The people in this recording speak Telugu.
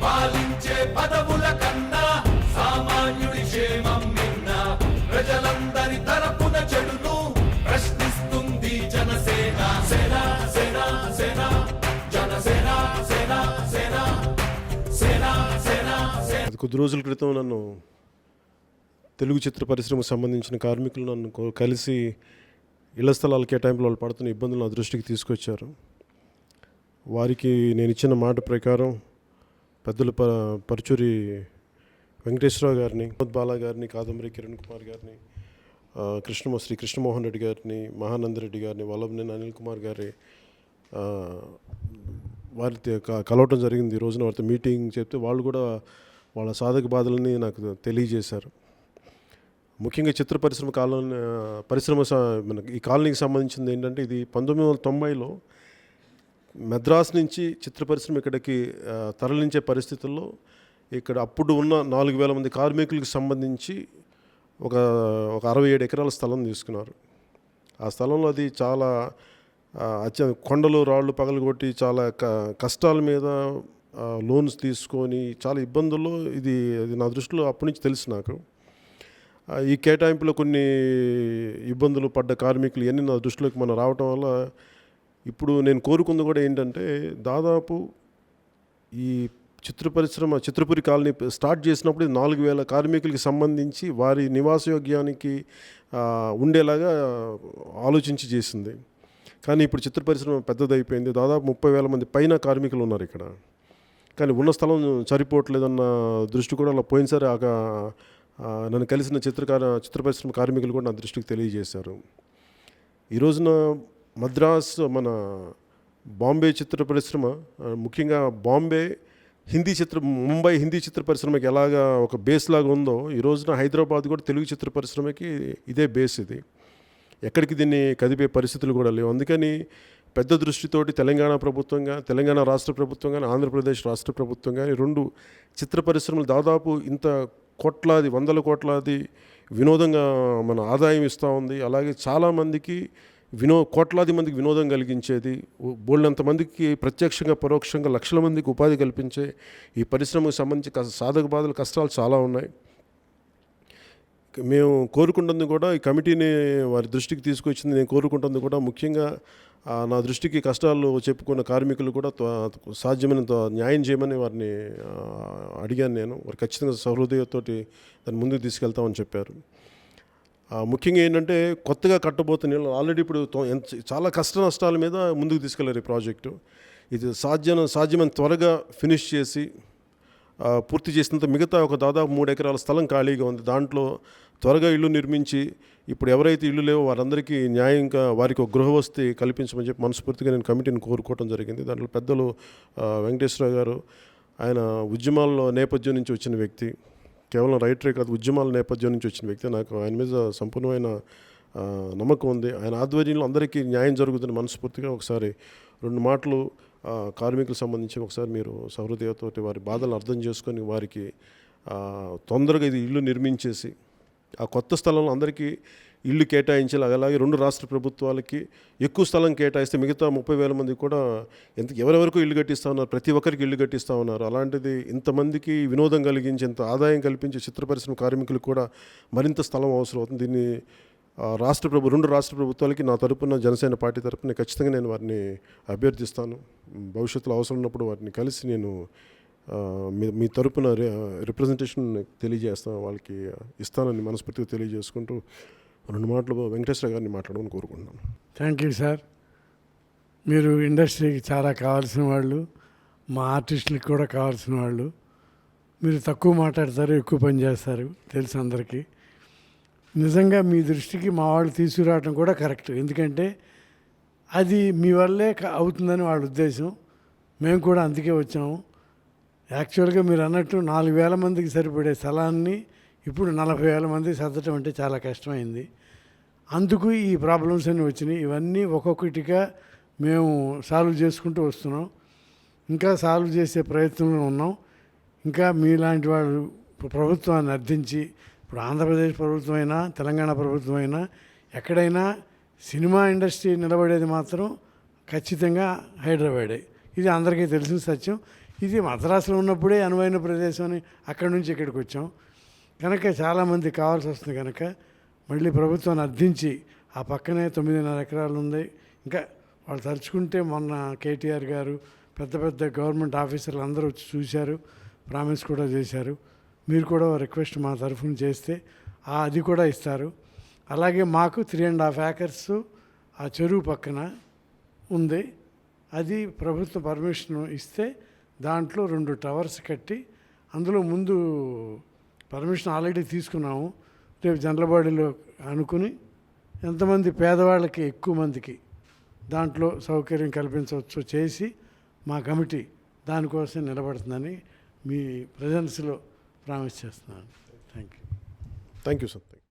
పాలించే పదవుల కన్నా సామాన్యుడి క్షేమం నిన్న ప్రజలందరి తరపున చెడును ప్రశ్నిస్తుంది జనసేన. సేన సేన సేన జనసేన సేన సేన సేన సేన సేన. కొద్ది రోజుల క్రితం నన్ను తెలుగు చిత్ర పరిశ్రమకు సంబంధించిన కార్మికులు నన్ను కలిసి ఇళ్ల స్థలాల కేటాయింపులో వాళ్ళు పడుతున్న ఇబ్బందులు నా దృష్టికి తీసుకొచ్చారు. వారికి నేను ఇచ్చిన మాట ప్రకారం పెద్దలు పరుచూరి వెంకటేశ్వరరావు గారిని, బాలా గారిని, కాదంబరి కిరణ్ కుమార్ గారిని, శ్రీ కృష్ణమోహన్ రెడ్డి గారిని, మహానందరెడ్డి గారిని, వల్లభనేని అనిల్ కుమార్ గారి వారితో కలవటం జరిగింది. ఈ రోజున వారితో మీటింగ్ చెప్తే వాళ్ళు కూడా వాళ్ళ సాధక బాధలని నాకు తెలియజేశారు. ముఖ్యంగా చిత్ర పరిశ్రమ ఈ కాలనీకి సంబంధించింది ఏంటంటే, ఇది 1990లో మద్రాస్ నుంచి చిత్ర పరిశ్రమ ఇక్కడికి తరలించే పరిస్థితుల్లో ఇక్కడ అప్పుడు ఉన్న 4,000 మంది కార్మికులకు సంబంధించి ఒక 67 ఎకరాల స్థలం తీసుకున్నారు. ఆ స్థలంలో అది చాలా కొండలు రాళ్ళు పగలగొట్టి చాలా కష్టాల మీద లోన్స్ తీసుకొని చాలా ఇబ్బందుల్లో ఇది నా దృష్టిలో అప్పటి నుంచి తెలుసు నాకు. ఈ కేటాయింపులో కొన్ని ఇబ్బందులు పడ్డ కార్మికులు ఇవన్నీ నా దృష్టిలోకి మనం రావటం వల్ల ఇప్పుడు నేను కోరుకుంది కూడా ఏంటంటే, దాదాపు ఈ చిత్రపురి కాలనీ స్టార్ట్ చేసినప్పుడు 4,000 కార్మికులకి సంబంధించి వారి నివాసయోగ్యానికి ఉండేలాగా ఆలోచించి చేసింది. కానీ ఇప్పుడు చిత్ర పరిశ్రమ పెద్దదైపోయింది. దాదాపు 30,000 మంది పైన కార్మికులు ఉన్నారు ఇక్కడ. కానీ ఉన్న స్థలం సరిపోవట్లేదన్న దృష్టి కూడా అలా పోయినసారి నన్ను కలిసిన చిత్ర పరిశ్రమ కార్మికులు కూడా నా దృష్టికి తెలియజేశారు. ఈ రోజున మద్రాస్ బాంబే చిత్ర పరిశ్రమ, ముఖ్యంగా ముంబై హిందీ చిత్ర పరిశ్రమకి ఎలాగా ఒక బేస్ లాగా ఉందో, ఈ రోజున హైదరాబాద్ కూడా తెలుగు చిత్ర పరిశ్రమకి ఇదే బేస్. ఇది ఎక్కడికి దీన్ని కదిపే పరిస్థితులు కూడా లేవు. అందుకని పెద్ద దృష్టితోటి తెలంగాణ రాష్ట్ర ప్రభుత్వం కానీ, ఆంధ్రప్రదేశ్ రాష్ట్ర ప్రభుత్వం కానీ 2 చిత్ర పరిశ్రమలు దాదాపు ఇంత వందల కోట్లాది వినోదంగా మన ఆదాయం ఇస్తూ ఉంది. అలాగే చాలామందికి కోట్లాది మందికి వినోదం కలిగించేది, బోల్డంత మందికి ప్రత్యక్షంగా పరోక్షంగా లక్షల మందికి ఉపాధి కల్పించే ఈ పరిశ్రమకు సంబంధించి సాధక బాధలు కష్టాలు చాలా ఉన్నాయి. మేము కోరుకుంటుంది కూడా, ఈ కమిటీని వారి దృష్టికి తీసుకొచ్చింది నేను కోరుకుంటుంది కూడా, ముఖ్యంగా నా దృష్టికి కష్టాలు చెప్పుకున్న కార్మికులు కూడా సాధ్యమైనంత న్యాయం చేయమని వారిని అడిగాను. నేను వారు ఖచ్చితంగా సహృదయతోటి దాన్ని ముందుకు తీసుకెళ్తామని చెప్పారు. ముఖ్యంగా ఏంటంటే, కొత్తగా కట్టబోతున్న ఇళ్ళు ఆల్రెడీ ఇప్పుడు చాలా కష్ట నష్టాల మీద ముందుకు తీసుకెళ్లారు ఈ ప్రాజెక్టు. ఇది సాధ్యమైన త్వరగా ఫినిష్ చేసి పూర్తి చేసినంత మిగతా ఒక దాదాపు 3 ఎకరాల స్థలం ఖాళీగా ఉంది. దాంట్లో త్వరగా ఇల్లు నిర్మించి ఇప్పుడు ఎవరైతే ఇల్లు లేవో వారందరికీ న్యాయంగా వారికి ఒక గృహవసతి కల్పించమని చెప్పి మనస్ఫూర్తిగా నేను కమిటీని కోరుకోవడం జరిగింది. దాంట్లో పెద్దలు వెంకటేశ్వరరావు గారు, ఆయన ఉద్యమాల్లో నేపథ్యం నుంచి వచ్చిన వ్యక్తి, కేవలం రైటరే కాదు ఉద్యమాల నేపథ్యం నుంచి వచ్చిన వ్యక్తి. నాకు ఆయన మీద సంపూర్ణమైన నమ్మకం ఉంది. ఆయన ఆధ్వర్యంలో అందరికీ న్యాయం జరుగుతుంది. మనస్ఫూర్తిగా ఒకసారి 2 మాటలు కార్మికులకు సంబంధించి ఒకసారి మీరు సహృదయతోటి వారి బాధలను అర్థం చేసుకొని వారికి తొందరగా ఇది ఇల్లు నిర్మించేసి ఆ కొత్త స్థలంలో అందరికీ ఇల్లు కేటాయించాలి. అలాగే 2 రాష్ట్ర ప్రభుత్వాలకి ఎక్కువ స్థలం కేటాయిస్తే మిగతా 30,000 మందికి కూడా ఎవరెవరికో ఇల్లు కట్టిస్తూ ఉన్నారు, ప్రతి ఒక్కరికి ఇల్లు కట్టిస్తూ ఉన్నారు. అలాంటిది ఇంతమందికి వినోదం కలిగించి ఇంత ఆదాయం కల్పించే చిత్ర పరిశ్రమ కార్మికులకు కూడా మరింత స్థలం అవసరం అవుతుంది. దీన్ని 2 రాష్ట్ర ప్రభుత్వాలకి నా తరపున, జనసేన పార్టీ తరపున ఖచ్చితంగా నేను వారిని అభ్యర్థిస్తాను. భవిష్యత్తులో అవసరం ఉన్నప్పుడు వారిని కలిసి నేను మీ తరపున రిప్రజెంటేషన్ తెలియజేస్తాను, వాళ్ళకి ఇస్తానని మనస్ఫూర్తిగా తెలియజేసుకుంటూ 2 మాటలు వెంకటేశ్వర గారిని మాట్లాడమని కోరుకుంటున్నాను. Thank you sir. మీరు ఇండస్ట్రీకి చాలా కావాల్సిన వాళ్ళు, మా ఆర్టిస్టులకి కూడా కావాల్సిన వాళ్ళు. మీరు తక్కువ మాట్లాడతారు, ఎక్కువ పని చేస్తారు, తెలుసు అందరికీ. నిజంగా మీ దృష్టికి మా వాళ్ళు తీసుకురావడం కూడా కరెక్ట్. ఎందుకంటే అది మీ వల్లే అవుతుందని వాళ్ళ ఉద్దేశం. మేము కూడా అందుకే వచ్చాము. యాక్చువల్గా మీరు అన్నట్టు 4,000 మందికి సరిపడే స్థలాన్ని ఇప్పుడు 40,000 మందికి సర్దటం అంటే చాలా కష్టమైంది. అందుకు ఈ ప్రాబ్లమ్స్ అన్నీ వచ్చినాయి. ఇవన్నీ ఒక్కొక్కటిగా మేము సాల్వ్ చేసుకుంటూ వస్తున్నాం. ఇంకా సాల్వ్ చేసే ప్రయత్నంలో ఉన్నాం. ఇంకా మీలాంటి వాళ్ళు ప్రభుత్వాన్ని అర్థించి, ఇప్పుడు ఆంధ్రప్రదేశ్ ప్రభుత్వం అయినా తెలంగాణ ప్రభుత్వం అయినా ఎక్కడైనా సినిమా ఇండస్ట్రీ నిలబడేది మాత్రం ఖచ్చితంగా హైదరాబాదే. ఇది అందరికీ తెలిసిన సత్యం. ఇది మద్రాసులో ఉన్నప్పుడే అనువైన ప్రదేశం అని అక్కడి నుంచి ఇక్కడికి వచ్చాం కనుక చాలామంది కావాల్సి వస్తుంది. కనుక మళ్ళీ ప్రభుత్వాన్ని అర్థించి ఆ పక్కనే 9.5 ఎకరాలు ఉంది. ఇంకా వాళ్ళు తలుచుకుంటే మొన్న కేటీఆర్ గారు పెద్ద పెద్ద గవర్నమెంట్ ఆఫీసర్లు అందరూ వచ్చి చూశారు, ప్రామిస్ కూడా చేశారు. మీరు కూడా రిక్వెస్ట్ మా తరఫున చేస్తే అది కూడా ఇస్తారు. అలాగే మాకు 3.5 acres ఆ చెరువు పక్కన ఉంది. అది ప్రభుత్వ పర్మిషన్ ఇస్తే దాంట్లో 2 towers కట్టి, అందులో ముందు పర్మిషన్ ఆల్రెడీ తీసుకున్నాము. రేపు జనరల్ బాడీలో అనుకుని ఎంతమంది పేదవాళ్ళకి ఎక్కువ మందికి దాంట్లో సౌకర్యం కల్పించవచ్చు చేసి మా కమిటీ దానికోసం నిలబడుతుందని మీ ప్రజెన్స్లో ప్రామిస్ చేస్తున్నాను. Thank you thank you sir.